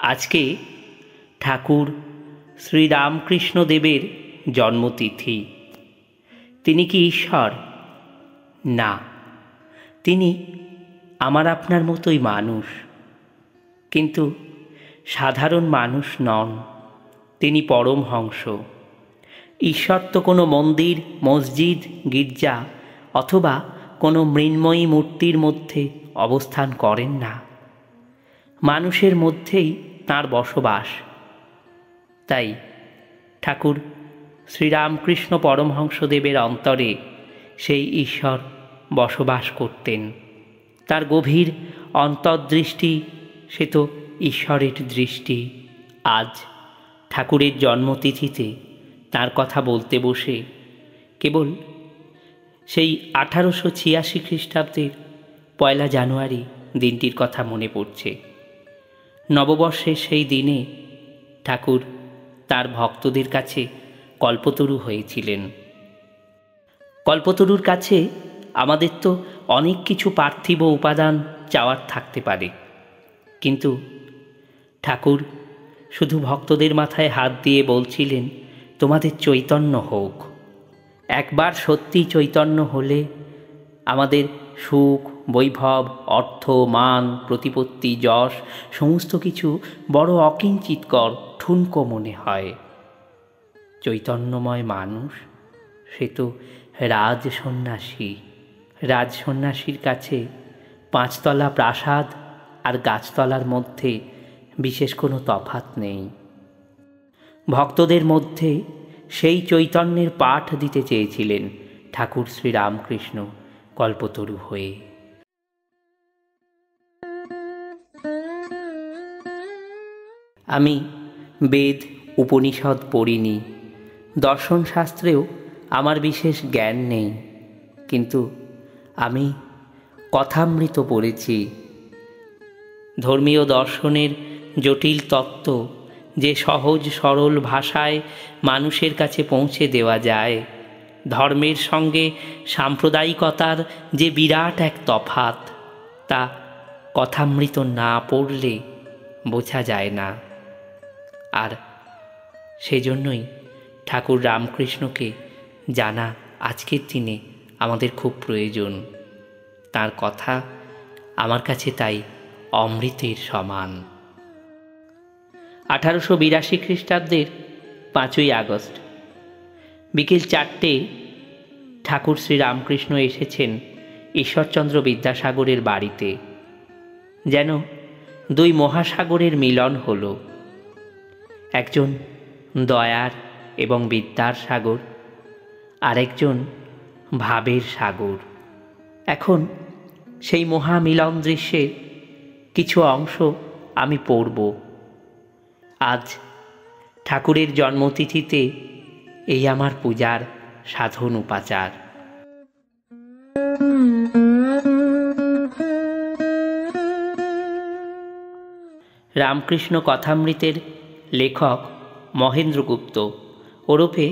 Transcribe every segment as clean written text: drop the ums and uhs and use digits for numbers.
আজকে ঠাকুর শ্রীরামকৃষ্ণদেবের জন্মতিথি। তিনি কি ঈশ্বর? না, তিনি আমার আপনার মতোই মানুষ, কিন্তু সাধারণ মানুষ নন। তিনি পরমহংস। ঈশ্বর তো কোনো মন্দির, মসজিদ, গির্জা অথবা কোনো মৃন্ময়ী মূর্তির মধ্যে অবস্থান করেন না। মানুষের মধ্যেই তাঁর বসবাস। তাই ঠাকুর শ্রীরামকৃষ্ণ পরমহংসদেবের অন্তরে সেই ঈশ্বর বসবাস করতেন। তার গভীর অন্তর্দৃষ্টি, সে তো ঈশ্বরের দৃষ্টি। আজ ঠাকুরের জন্মতিথিতে তার কথা বলতে বসে কেবল সেই 1886 খ্রিস্টাব্দের 1 জানুয়ারি দিনটির কথা মনে পড়ছে। নববর্ষের সেই দিনে ঠাকুর তার ভক্তদের কাছে কল্পতরু হয়েছিলেন। কল্পতরুর কাছে আমাদের তো অনেক কিছু পার্থিব উপাদান চাওয়ার থাকতে পারে, কিন্তু ঠাকুর শুধু ভক্তদের মাথায় হাত দিয়ে বলছিলেন, তোমাদের চৈতন্য হোক। একবার সত্যি চৈতন্য হলে আমাদের সুখ, বৈভব, অর্থ, মান, প্রতিপত্তি, যশ সমস্ত কিছু বড় অকিঞ্চিতকর, ঠুনকো মনে হয়। চৈতন্যময় মানুষ সে তো রাজ সন্ন্যাসী। রাজ সন্ন্যাসীর কাছে 5 তলা প্রাসাদ আর গাছতলার মধ্যে বিশেষ কোনো তফাৎ নেই। ভক্তদের মধ্যে সেই চৈতন্যের পাঠ দিতে চেয়েছিলেন ঠাকুর শ্রীরামকৃষ্ণ কল্পতরু হয়ে। আমি বেদ উপনিষদ পড়িনি, দর্শনশাস্ত্রেও আমার বিশেষ জ্ঞান নেই, কিন্তু আমি কথামৃত পড়েছি। ধর্মীয় দর্শনের জটিল তত্ত্ব যে সহজ সরল ভাষায় মানুষের কাছে পৌঁছে দেওয়া যায়, ধর্মের সঙ্গে সাম্প্রদায়িকতার যে বিরাট এক তফাৎ, তা কথামৃত না পড়লে বোঝা যায় না। আর সেজন্যই ঠাকুর রামকৃষ্ণকে জানা আজকের দিনে আমাদের খুব প্রয়োজন। তার কথা আমার কাছে তাই অমৃতের সমান। 1882 খ্রিস্টাব্দের 5ই আগস্ট বিকেল 4টে ঠাকুর শ্রীরামকৃষ্ণ এসেছেন ঈশ্বরচন্দ্র বিদ্যাসাগরের বাড়িতে। যেন 2 মহাসাগরের মিলন হলো। একজন দয়ার এবং বিদ্যার সাগর, আরেকজন ভাবের সাগর। এখন সেই মহামিলন দৃশ্যের কিছু অংশ আমি পড়ব। আজ ঠাকুরের জন্মতিথিতে এই আমার পূজার সাধন উপাচার। রামকৃষ্ণ কথামৃতের লেখক মহেন্দ্রগুপ্ত ওরফে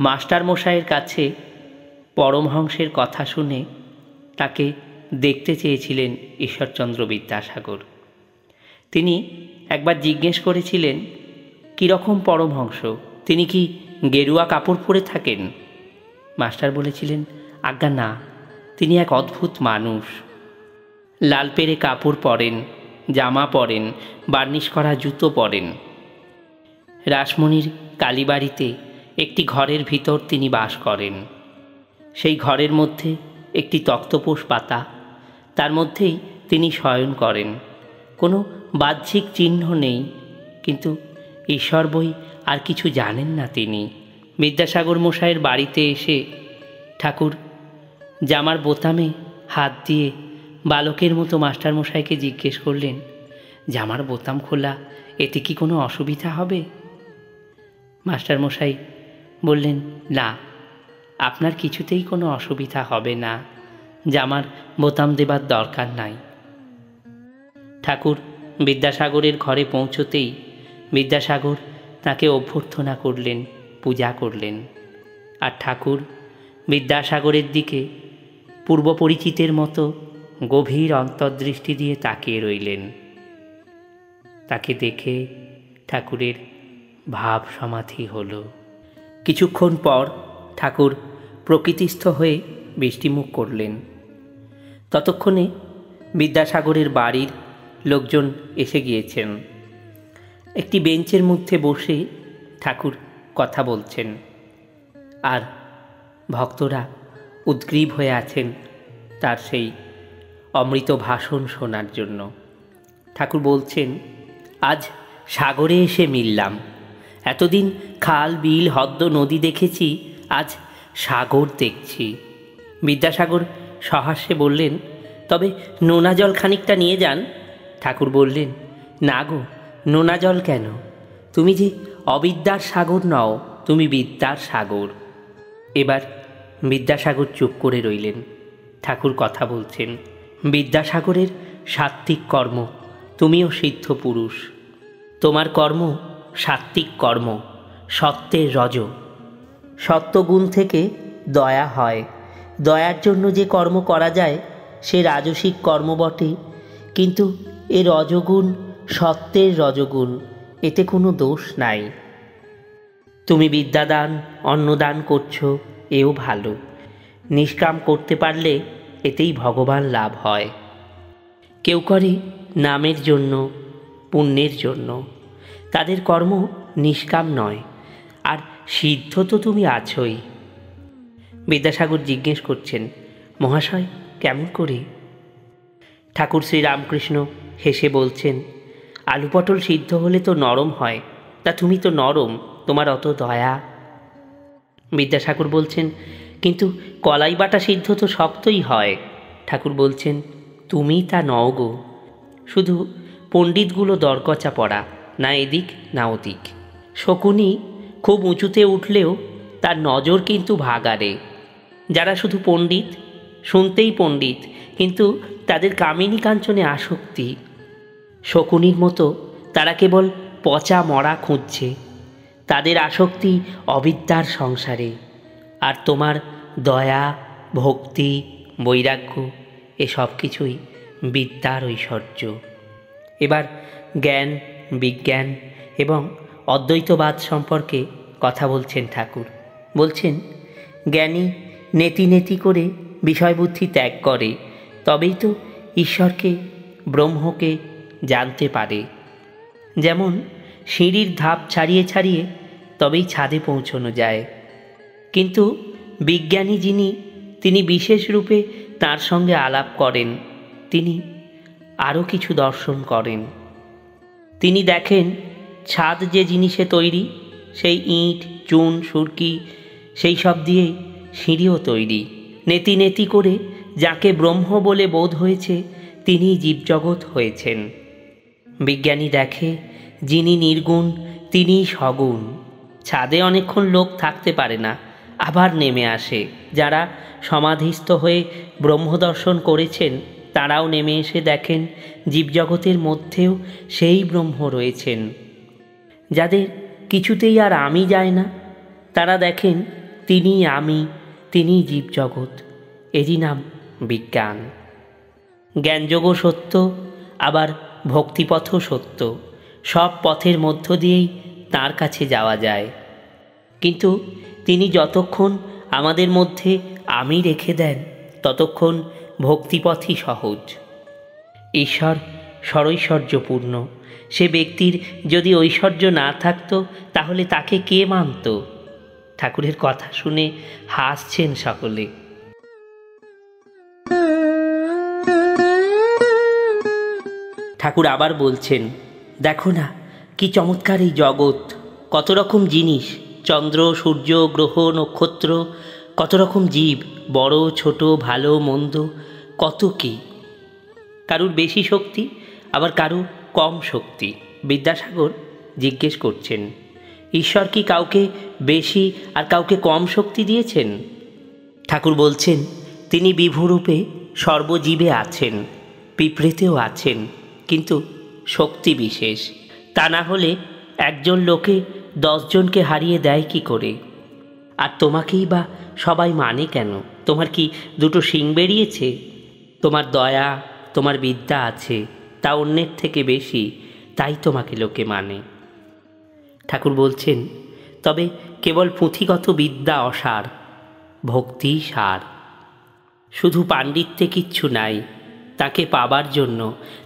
মাস্টারমশাইয়ের কাছে পরমহংসের কথা শুনে তাকে দেখতে চেয়েছিলেন ঈশ্বরচন্দ্র বিদ্যাসাগর। তিনি একবার জিজ্ঞেস করেছিলেন, কীরকম পরমহংস? তিনি কি গেরুয়া কাপড় পরে থাকেন? মাস্টার বলেছিলেন, আজ্ঞা না, তিনি এক অদ্ভুত মানুষ। লাল পেরে কাপড় পরেন, জামা পরেন, বার্নিশ করা জুতো পরেন। রাসমণির কালীবাড়িতে একটি ঘরের ভিতর তিনি বাস করেন। সেই ঘরের মধ্যে একটি তক্তপোষ পাতা, তার মধ্যেই তিনি শয়ন করেন। কোনো বাহ্যিক চিহ্ন নেই, কিন্তু ঈশ্বর বই আর কিছু জানেন না তিনি। বিদ্যাসাগর মশাইয়ের বাড়িতে এসে ঠাকুর জামার বোতামে হাত দিয়ে বালকের মতো মাস্টারমশাইকে জিজ্ঞেস করলেন, জামার বোতাম খোলা, এতে কি কোনো অসুবিধা হবে? মাস্টারমশাই বললেন, না, আপনার কিছুতেই কোনো অসুবিধা হবে না, জামার বোতাম দেবার দরকার নাই। ঠাকুর বিদ্যাসাগরের ঘরে পৌঁছতেই বিদ্যাসাগর তাকে অভ্যর্থনা করলেন, পূজা করলেন। আর ঠাকুর বিদ্যাসাগরের দিকে পূর্বপরিচিতের মতো গভীর অন্তর্দৃষ্টি দিয়ে তাকিয়ে রইলেন। তাকে দেখে ঠাকুরের ভাব সমাধি হলো। কিছুক্ষণ পর ঠাকুর প্রকৃতিস্থ হয়ে বৃষ্টিমুখ করলেন। ততক্ষণে বিদ্যাসাগরের বাড়ির লোকজন এসে গিয়েছেন। একটি বেঞ্চের মধ্যে বসে ঠাকুর কথা বলছেন, আর ভক্তরা উদ্গ্রীব হয়ে আছেন তার সেই অমৃত ভাষণ শোনার জন্য। ঠাকুর বলছেন, আজ সাগরে এসে মিললাম। এতদিন খাল, বিল, হদ্দ, নদী দেখেছি, আজ সাগর দেখছি। বিদ্যাসাগর সহাস্যে বললেন, তবে নোনা জল খানিকটা নিয়ে যান। ঠাকুর বললেন, না গো, নোনা জল কেন? তুমি যে অবিদ্যার সাগর নও, তুমি বিদ্যার সাগর। এবার বিদ্যাসাগর চুপ করে রইলেন। ঠাকুর কথা বলছেন, বিদ্যাসাগরের সাত্ত্বিক কর্ম, তুমিও সিদ্ধ পুরুষ। তোমার কর্ম সাত্ত্বিক কর্ম, সত্যের রজ। সত্যগুণ থেকে দয়া হয়। দয়ার জন্য যে কর্ম করা যায় সে রাজসিক কর্ম বটে, কিন্তু এ রজগুণ সত্যের রজগুণ, এতে কোনো দোষ নাই। তুমি বিদ্যাদান, অন্নদান করছো, এও ভালো। নিষ্কাম করতে পারলে এতেই ভগবান লাভ হয়। কেউ করে নামের জন্য, পুণ্যের জন্য, তাদের কর্ম নিষ্কাম নয়। আর সিদ্ধ তো তুমি আছোই। বিদ্যাসাগর জিজ্ঞেস করছেন, মহাশয় কেমন করে? ঠাকুর শ্রীরামকৃষ্ণ হেসে বলছেন, আলু পটল সিদ্ধ হলে তো নরম হয়, তা তুমি তো নরম, তোমার অত দয়া। বিদ্যাসাগর বলছেন, কিন্তু কলাই বাটা সিদ্ধ তো শক্তই হয়। ঠাকুর বলছেন, তুমি তা নও গো, শুধু পণ্ডিতগুলো দরকচা পড়া, না এদিক না ওদিক। শকুনি খুব উঁচুতে উঠলেও তার নজর কিন্তু ভাগাড়ে। যারা শুধু পণ্ডিত, শুনতেই পণ্ডিত, কিন্তু তাদের কামিনী কাঞ্চনে আসক্তি। শকুনির মতো তারা কেবল পচা মরা খুঁজছে। তাদের আসক্তি অবিদ্যার সংসারে। আর তোমার দয়া, ভক্তি, বৈরাগ্য, এসব কিছুই বিদ্যার ঐশ্বর্য। এবার জ্ঞান, বিজ্ঞান এবং অদ্বৈতবাদ সম্পর্কে কথা বলছেন ঠাকুর। বলছেন, জ্ঞানী নেতি নেতি করে বিষয়বুদ্ধি ত্যাগ করে, তবেই তো ঈশ্বরকে, ব্রহ্মকে জানতে পারে। যেমন সিঁড়ির ধাপ ছাড়িয়ে ছাড়িয়ে তবেই ছাদে পৌঁছানো যায়। কিন্তু বিজ্ঞানী যিনি, তিনি বিশেষ রূপে তার সঙ্গে আলাপ করেন। তিনি আরও কিছু দর্শন করেন। তিনি দেখেন ছাদ যে জিনিসে তৈরি, সেই ইট, চুন, সুরকি, সেই সব দিয়েই সিঁড়িও তৈরি। নেতি নেতি করে যাকে ব্রহ্ম বলে বোধ হয়েছে, তিনিই জীবজগৎ হয়েছেন। বিজ্ঞানী দেখে যিনি নির্গুণ, তিনিই সগুণ। ছাদে অনেকক্ষণ লোক থাকতে পারে না, আবার নেমে আসে। যারা সমাধিস্থ হয়ে ব্রহ্মদর্শন করেছেন, তারাও নেমে এসে দেখেন জীবজগতের মধ্যেও সেই ব্রহ্ম রয়েছেন। যাদের কিছুতেই আর আমি যায় না, তারা দেখেন তিনিই আমি, তিনিই জীবজগৎ। এরই নাম বিজ্ঞান। জ্ঞানযোগও সত্য, আবার ভক্তিপথও সত্য। সব পথের মধ্য দিয়েই তাঁর কাছে যাওয়া যায়। কিন্তু তিনি যতক্ষণ আমাদের মধ্যে আমি রেখে দেন, ততক্ষণ ভক্তিপথই সহজ। ঈশ্বর সরৈশ্বর্যপূর্ণ। সে ব্যক্তির যদি ঐশ্বর্য না থাকত, তাহলে তাকে কে মানত? ঠাকুরের কথা শুনে হাসছেন সকলে। ঠাকুর আবার বলছেন, দেখো না কি চমৎকার এই জগৎ, কত রকম জিনিস, চন্দ্র, সূর্য, গ্রহ, নক্ষত্র, কত রকম জীব, বড় ছোট, ভালো মন্দ, কত কি। কারুর বেশি শক্তি, আবার কারু কম শক্তি। বিদ্যাসাগর জিজ্ঞেস করছেন, ঈশ্বর কি কাউকে বেশি আর কাউকে কম শক্তি দিয়েছেন? ঠাকুর বলছেন, তিনি বিভুরূপে সর্বজীবে আছেন, পিঁপড়েতেও আছেন, কিন্তু শক্তি বিশেষ। তা না হলে একজন লোকে 10 জনকে হারিয়ে দেয় কি করে? আর তোমাকেই বা সবাই মানে কেন? তোমার কি 2টো শিং বেরিয়েছে? তোমার দয়া, তোমার বিদ্যা আছে, তা অন্যের থেকে বেশি। তাই তোমাকে লোকে মানে। ঠাকুর বলছেন, তবে কেবল পুঁথিগত বিদ্যা অসার, ভক্তি সার। শুধু পাণ্ডিত্যে কিচ্ছু নাই, তাকে পাবার জন্য,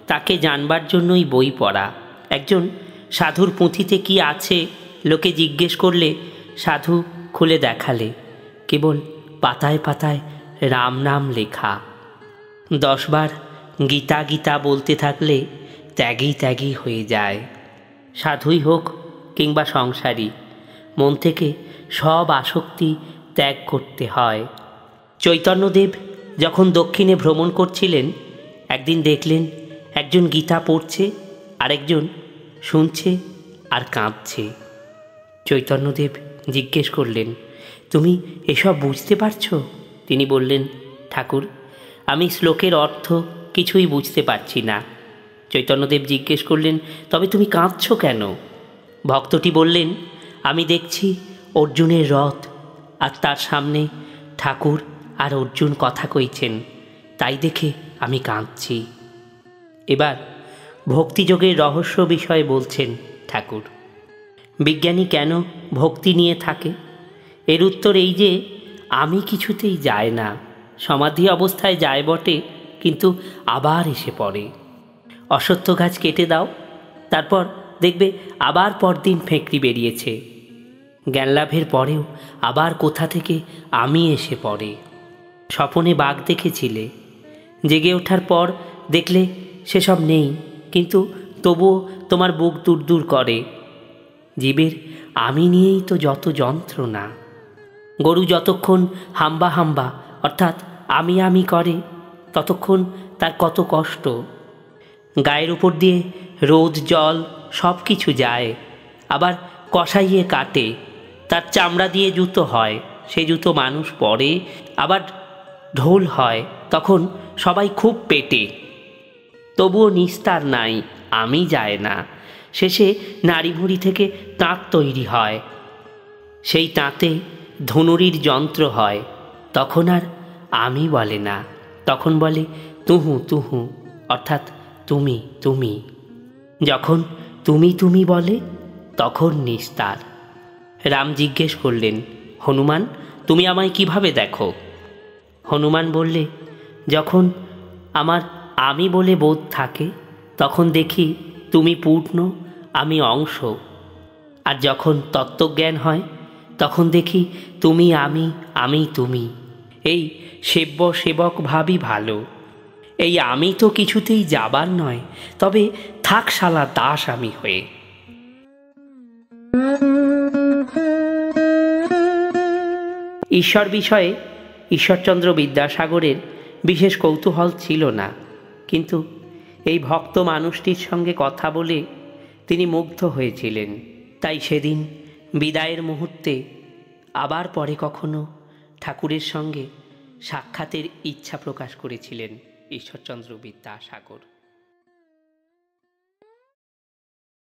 তাকে জানবার জন্যই বই পড়া। একজন সাধুর পুঁথিতে কি আছে লোকে জিজ্ঞেস করলে সাধু খুলে দেখালে কেবল পাতায় পাতায় রাম নাম লেখা। 10 বার গীতা গীতা বলতে থাকলে ত্যাগী ত্যাগী হয়ে যায়। সাধুই হোক কিংবা সংসারী, মন থেকে সব আসক্তি ত্যাগ করতে হয়। চৈতন্যদেব যখন দক্ষিণে ভ্রমণ করছিলেন, একদিন দেখলেন একজন গীতা পড়ছে আর একজন শুনছে আর কাঁদছে। চৈতন্যদেব জিজ্ঞেস করলেন, তুমি এসব বুঝতে পারছো? তিনি বললেন, ঠাকুর, আমি শ্লোকের অর্থ কিছুই বুঝতে পারছি না। চৈতন্যদেব জিজ্ঞেস করলেন, তবে তুমি কাঁদছো কেন? ভক্তটি বললেন, আমি দেখছি অর্জুনের রথ, আর তার সামনে ঠাকুর আর অর্জুন কথা কইছেন, তাই দেখে আমি কাঁদছি। এবার ভক্তিযোগের রহস্য বিষয়ে বলছেন ঠাকুর। বিজ্ঞানী কেন ভক্তি নিয়ে থাকে? এর উত্তর এই যে, আমি কিছুতেই যায় না। সমাধি অবস্থায় যায় বটে, কিন্তু আবার এসে পড়ে। অশ্বত্থ গাছ কেটে দাও, তারপর দেখবে আবার পরদিন ফেঁকড়ি বেরিয়েছে। জ্ঞানলাভের পরেও আবার কোথা থেকে আমি এসে পড়ে। স্বপনে বাঘ দেখেছিলে, জেগে ওঠার পর দেখলে সেসব নেই, কিন্তু তবুও তোমার বুক দূর দূর করে। জীবের আমি নিয়েই তো যত যন্ত্রণা। গরু যতক্ষণ হাম্বা হাম্বা অর্থাৎ আমি আমি করে, ততক্ষণ তার কত কষ্ট। গায়ের উপর দিয়ে রোদ জল সব কিছু যায়, আবার কষাইয়ে কাটে, তার চামড়া দিয়ে জুতো হয়, সে জুতো মানুষ পরে, আবার ঢোল হয়, তখন সবাই খুব পেটে। তবুও নিস্তার নাই, আমি যায় না। শেষে নাড়িভুঁড়ি থেকে তাঁত তৈরি হয়, সেই তাঁতে ধনুরির যন্ত্র হয়। তখন আর আমি বলে না, তখন বলে তুহু তুহু, অর্থাৎ তুমি তুমি। যখন তুমি তুমি বলে তখন নিস্তার। রাম জিজ্ঞেস করলেন, হনুমান, তুমি আমায় কিভাবে দেখো? হনুমান বললে, যখন আমার আমি বলে বোধ থাকে, তখন দেখি তুমি পূর্ণ, আমি অংশ। আর যখন তত্ত্বজ্ঞান হয়, তখন দেখি তুমি আমি, আমি তুমি। এই সেব্য সেবক ভাবই ভালো। এই আমি তো কিছুতেই যাবার নয়, তবে থাক শালা দাস আমি হয়ে। ঈশ্বর বিষয়ে ঈশ্বরচন্দ্র বিদ্যাসাগরের বিশেষ কৌতূহল ছিল না, কিন্তু এই ভক্ত মানুষটির সঙ্গে কথা বলে তিনি মুগ্ধ হয়েছিলেন। তাই সেদিন বিদায়ের মুহূর্তে আবার পরে কখনো ঠাকুরের সঙ্গে সাক্ষাতের ইচ্ছা প্রকাশ করেছিলেন ঈশ্বরচন্দ্র বিদ্যাসাগর।